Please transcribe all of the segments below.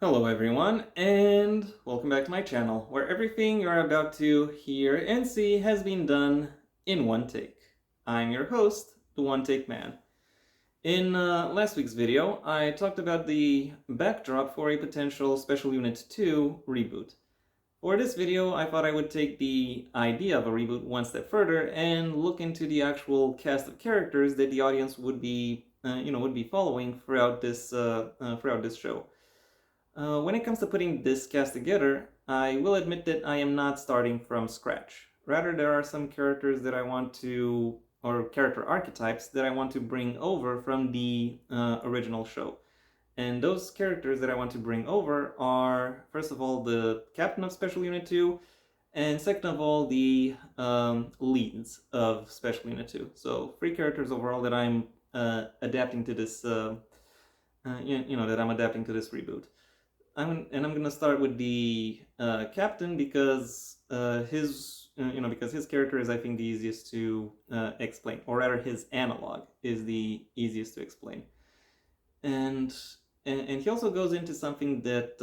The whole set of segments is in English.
Hello everyone, and welcome back to my channel, where everything you're about to hear and see has been done in one take. I'm your host, the One Take Man. In last week's video, I talked about the backdrop for a potential Special Unit 2 reboot. For this video, I thought I would take the idea of a reboot one step further and look into the actual cast of characters that the audience would be, would be following throughout this show. When it comes to putting this cast together, I will admit that I am not starting from scratch. Rather, there are some characters that I want to, or character archetypes that I want to bring over from the original show. And those characters that I want to bring over are, first of all, the captain of Special Unit 2, and second of all, the leads of Special Unit 2. So, three characters overall that I'm adapting to this, that I'm adapting to this reboot. I'm gonna start with the captain because because his character is, I think, the easiest to explain, or rather his analog is the easiest to explain. And and he also goes into something that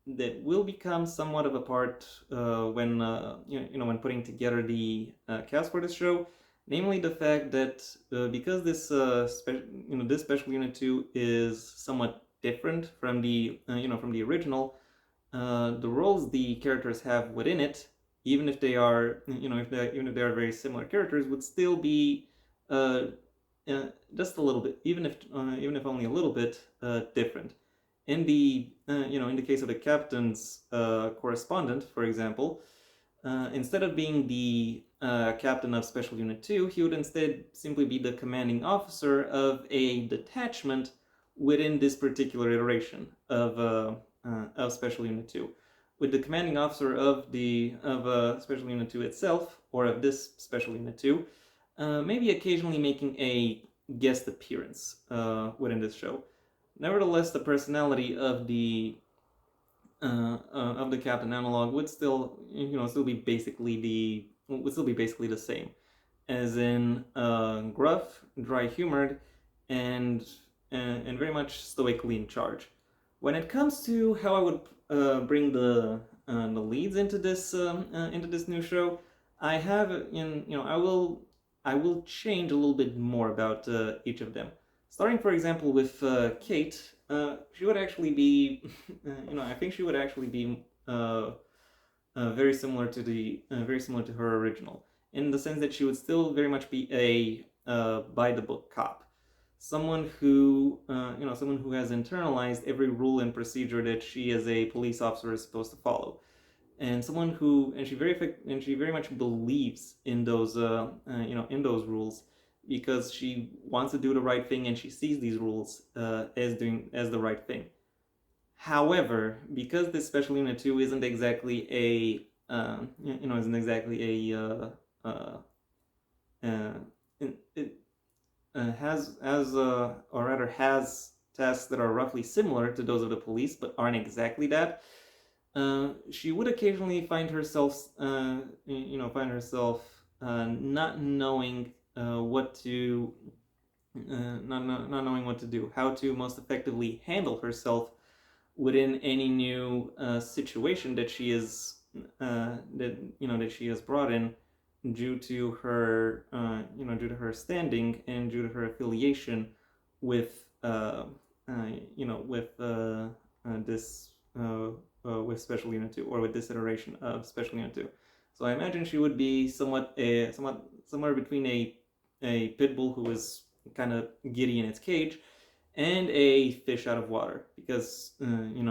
that will become somewhat of a part when putting together the cast for this show, namely the fact that because this Special Unit 2 is somewhat different from the original, the roles the characters have within it, even if they are even if they are very similar characters, would still be uh, just a little bit, even if only a little bit different. In the in the case of the captain's correspondent, for example, instead of being the captain of Special Unit 2, he would instead simply be the commanding officer of a detachment within this particular iteration of Special Unit 2. With the commanding officer of Special Unit 2 itself, or of this Special Unit 2, maybe occasionally making a guest appearance within this show. Nevertheless, the personality of the captain analog would still be basically the same, as in gruff, dry-humored, and very much stoically in charge. When it comes to how I would bring the leads into this new show, I have I will change a little bit more about each of them. Starting, for example, with Kate, she would actually be, I think she would actually be very similar to her original, in the sense that she would still very much be a by the book cop, someone who has internalized every rule and procedure that she as a police officer is supposed to follow, and someone who and she very much believes in those in those rules, because she wants to do the right thing and she sees these rules as the right thing. However, because this Special Unit 2 isn't exactly a isn't exactly a it has or rather has tasks that are roughly similar to those of the police but aren't exactly that. She would occasionally find herself not knowing what to not knowing what to do, how to most effectively handle herself within any new situation that she is that she has brought in, due to her due to her standing and due to her affiliation with this with Special Unit 2, or with this iteration of Special Unit 2. So I imagine she would be somewhere between a pit bull who is kind of giddy in its cage and a fish out of water, because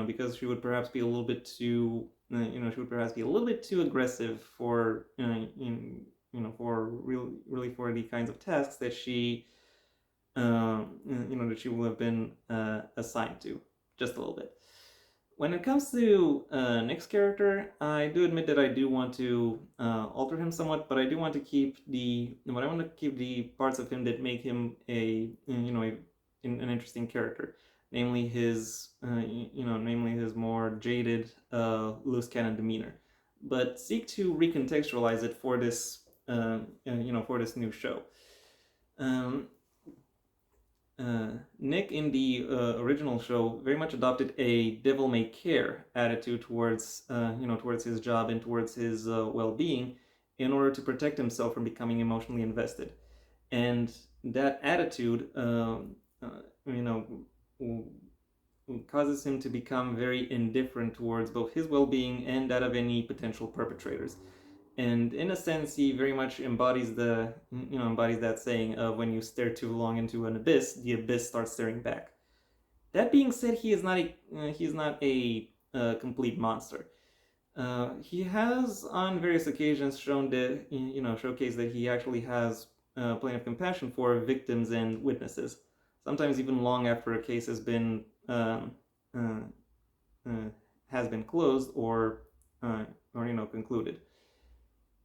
because she would perhaps be a little bit too aggressive for for really for the kinds of tasks that she that she will have been assigned to, just a little bit. When it comes to Nick's character, I do admit that I do want to alter him somewhat, but I want to keep the parts of him that make him an interesting character, namely his more jaded, loose cannon demeanor, but seek to recontextualize it for this for this new show. Um, Nick in the original show very much adopted a devil may care attitude towards towards his job and towards his well-being in order to protect himself from becoming emotionally invested. And that attitude you know causes him to become very indifferent towards both his well-being and that of any potential perpetrators. And in a sense, he very much embodies that saying of when you stare too long into an abyss, the abyss starts staring back. That being said, he is not a complete monster. He has on various occasions shown that showcase that he actually has plenty of compassion for victims and witnesses. Sometimes even long after a case uh, has been closed or concluded.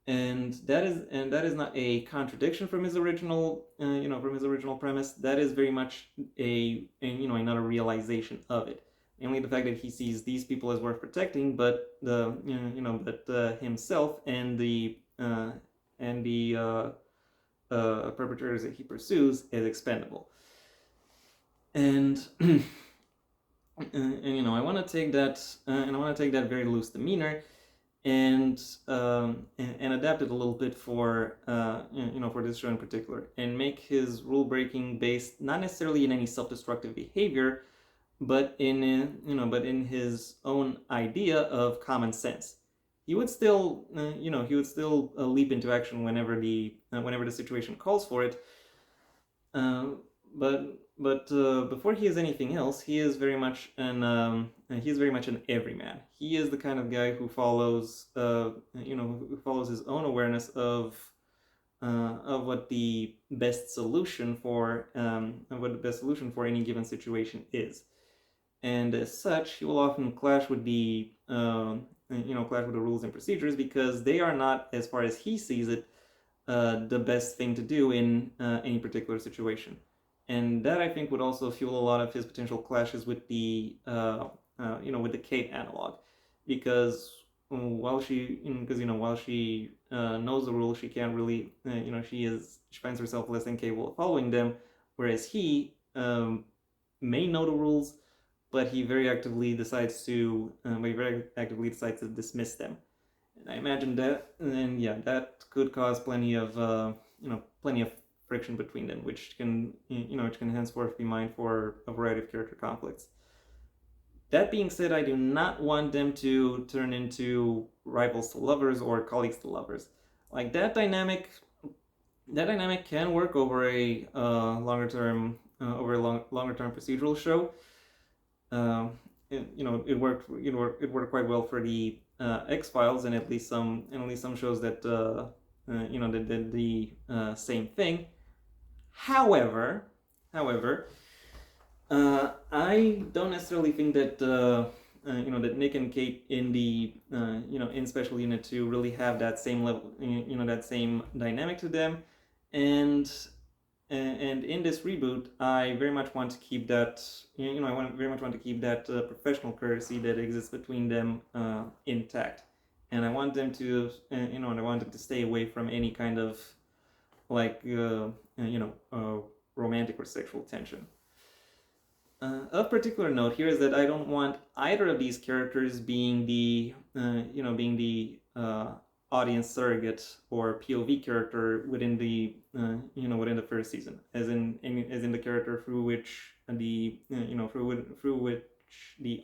And that is not a contradiction from his original premise. That is very much another realization of it, namely the fact that he sees these people as worth protecting, but himself and the perpetrators that he pursues as expendable. And I want to take that very loose demeanor and adapt it a little bit for for this show in particular, and make his rule breaking based not necessarily in any self-destructive behavior, but in his own idea of common sense. He would still leap into action whenever the situation calls for it. But before he is anything else, he is very much an everyman. He is the kind of guy who follows his own awareness of what the best solution for any given situation is, and as such, he will often clash with the rules and procedures because they are not, as far as he sees it, the best thing to do in any particular situation. And that, I think, would also fuel a lot of his potential clashes with the with the Kate analog, because while she knows the rules, she can't really she finds herself less than capable of following them, whereas he may know the rules, but he very actively decides to dismiss them. And I imagine that, and yeah, that could cause plenty of friction between them, which can henceforth be mined for a variety of character conflicts. That being said, I do not want them to turn into rivals to lovers or colleagues to lovers. Like that dynamic can work over a longer term procedural show. It worked quite well for the X-Files, and at least some shows that that did the same thing. However, I don't necessarily think that that Nick and Kate in the in Special Unit 2 really have that same level, that same dynamic to them, and in this reboot, I very much want to keep that professional courtesy that exists between them intact, and I want them to stay away from any kind of romantic or sexual tension. Of particular note here is that I don't want either of these characters being the audience surrogate or POV character within the first season, as in the character through which the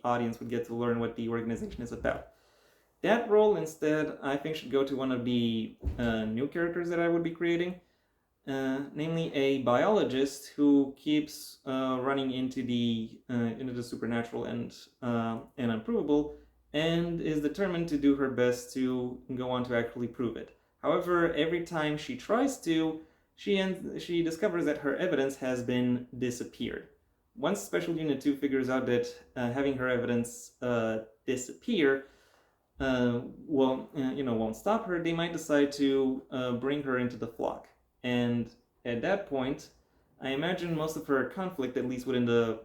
audience would get to learn what the organization is about. That role instead, I think, should go to one of the new characters that I would be creating. Namely a biologist who keeps running into the supernatural and unprovable, and is determined to do her best to go on to actually prove it. However, every time she tries to, she discovers that her evidence has been disappeared. Once Special Unit 2 figures out that having her evidence disappear won't stop her, they might decide to bring her into the flock. And at that point, I imagine most of her conflict, at least within the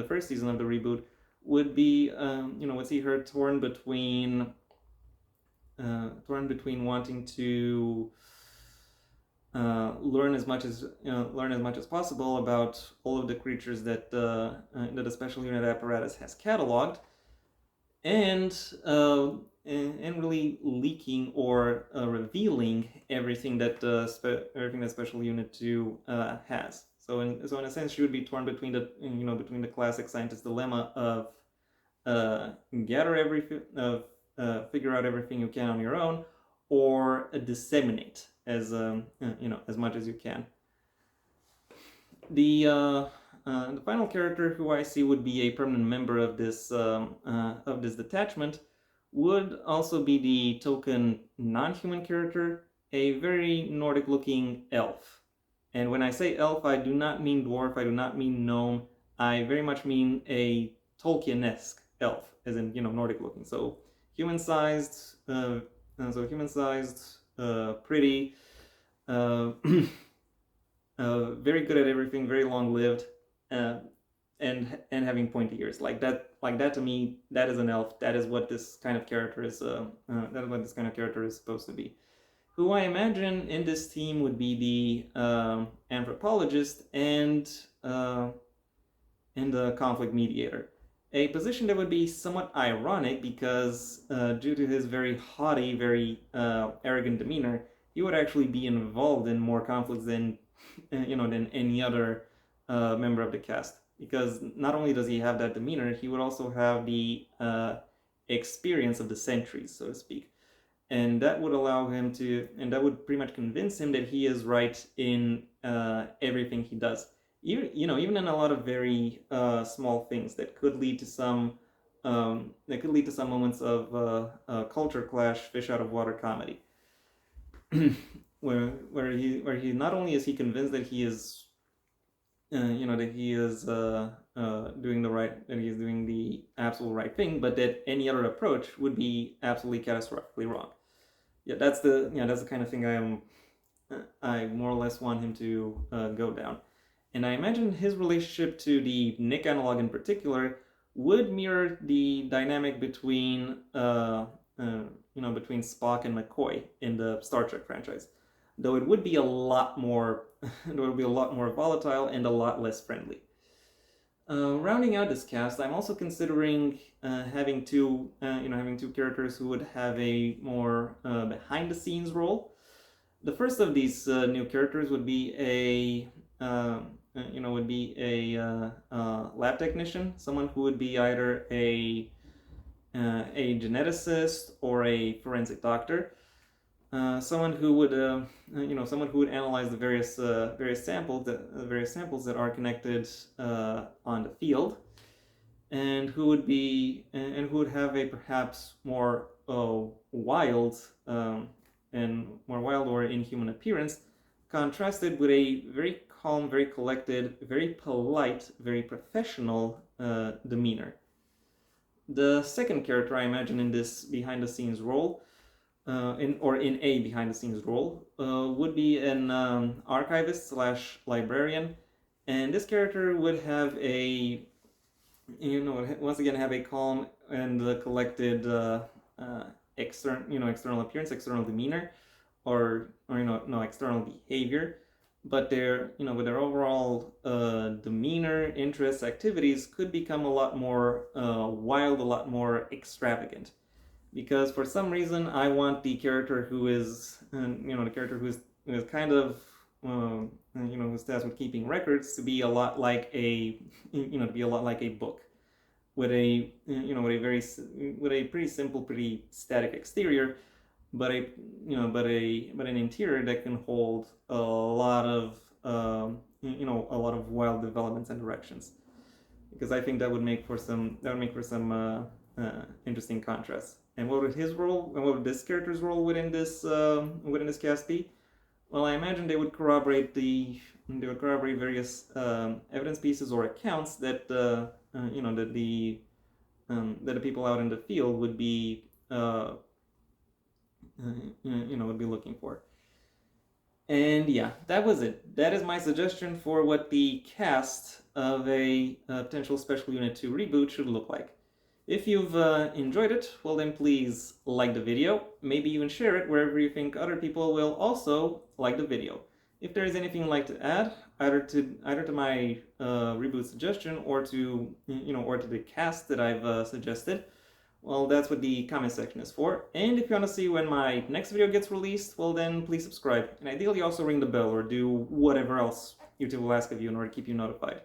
first season of the reboot, would be would see her torn between wanting to learn as much as possible about all of the creatures that that the special unit apparatus has cataloged, and and really leaking or revealing everything that everything that Special Unit 2 has. So in a sense, she would be torn between between the classic scientist dilemma of gather everything, figure out everything you can on your own, or disseminate as much as you can. The final character who I see would be a permanent member of this detachment would also be the token non-human character, a very Nordic-looking elf. And when I say elf, I do not mean dwarf, I do not mean gnome, I very much mean a Tolkien-esque elf, as in Nordic-looking. So human-sized, pretty. Uh, very good at everything, very long-lived, and having pointy ears. Like that to me, that is an elf. That is what this kind of character is. That is what this kind of character is supposed to be. Who I imagine in this team would be the anthropologist and the conflict mediator. A position that would be somewhat ironic because due to his very haughty, very arrogant demeanor, he would actually be involved in more conflicts than than any other member of the cast. Because not only does he have that demeanor, he would also have the experience of the centuries, so to speak, and that would allow him to, and that would pretty much convince him that he is right in everything he does. Even in a lot of very small things that could lead to some moments of culture clash, fish out of water comedy, where he not only is he convinced that he is that he is doing the absolute right thing, but that any other approach would be absolutely catastrophically wrong. That's the kind of thing I more or less want him to go down. And I imagine his relationship to the Nick analog in particular would mirror the dynamic between between Spock and McCoy in the Star Trek franchise. Though it would be a lot more volatile and a lot less friendly. Rounding out this cast, I'm also considering having two characters who would have a more behind-the-scenes role. The first of these new characters would be a lab technician, someone who would be either a geneticist or a forensic doctor. Someone who would analyze the various samples that are connected on the field, and who would have a perhaps more wild or inhuman appearance, contrasted with a very calm, very collected, very polite, very professional demeanor. The second character I imagine in this behind-the-scenes role, in a behind-the-scenes role, would be an archivist slash librarian, and this character would have once again have a calm and collected external appearance, external demeanor, or external behavior, but with their overall demeanor, interests, activities could become a lot more wild, a lot more extravagant. Because for some reason I want the character who is who is kind of who's tasked with keeping records to be a lot like a book, with a with a pretty simple, pretty static exterior, but an interior that can hold a lot of wild developments and directions. Because I think that would make for some interesting contrasts. And what would this character's role within this cast be? Well, I imagine they would corroborate various evidence pieces or accounts that that the people out in the field would be would be looking for. And yeah, that was it. That is my suggestion for what the cast of a potential Special Unit 2 reboot should look like. If you've enjoyed it, well then please like the video, maybe even share it wherever you think other people will also like the video. If there is anything you'd like to add, either to my reboot suggestion or to or to the cast that I've suggested, well, that's what the comment section is for. And if you want to see when my next video gets released, well then please subscribe. And ideally also ring the bell or do whatever else YouTube will ask of you in order to keep you notified.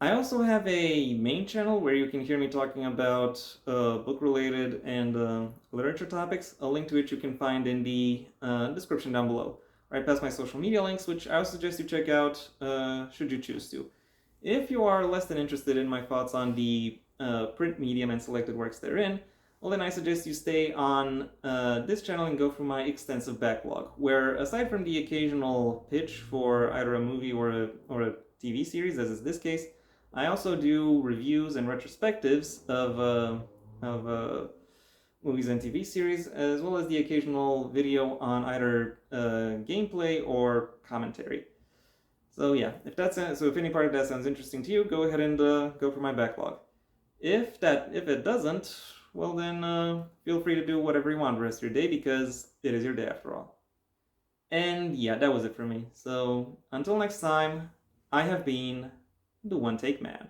I also have a main channel where you can hear me talking about book-related and literature topics, a link to which you can find in the description down below. Right past my social media links, which I would suggest you check out should you choose to. If you are less than interested in my thoughts on the print medium and selected works therein, well then I suggest you stay on this channel and go through my extensive backlog, where aside from the occasional pitch for either a movie or a TV series, as is this case, I also do reviews and retrospectives of movies and TV series, as well as the occasional video on either gameplay or commentary. So yeah, if any part of that sounds interesting to you, go ahead and go for my backlog. If it doesn't, well then feel free to do whatever you want the rest of your day, because it is your day after all. And yeah, that was it for me. So until next time, I have been the One Take Man.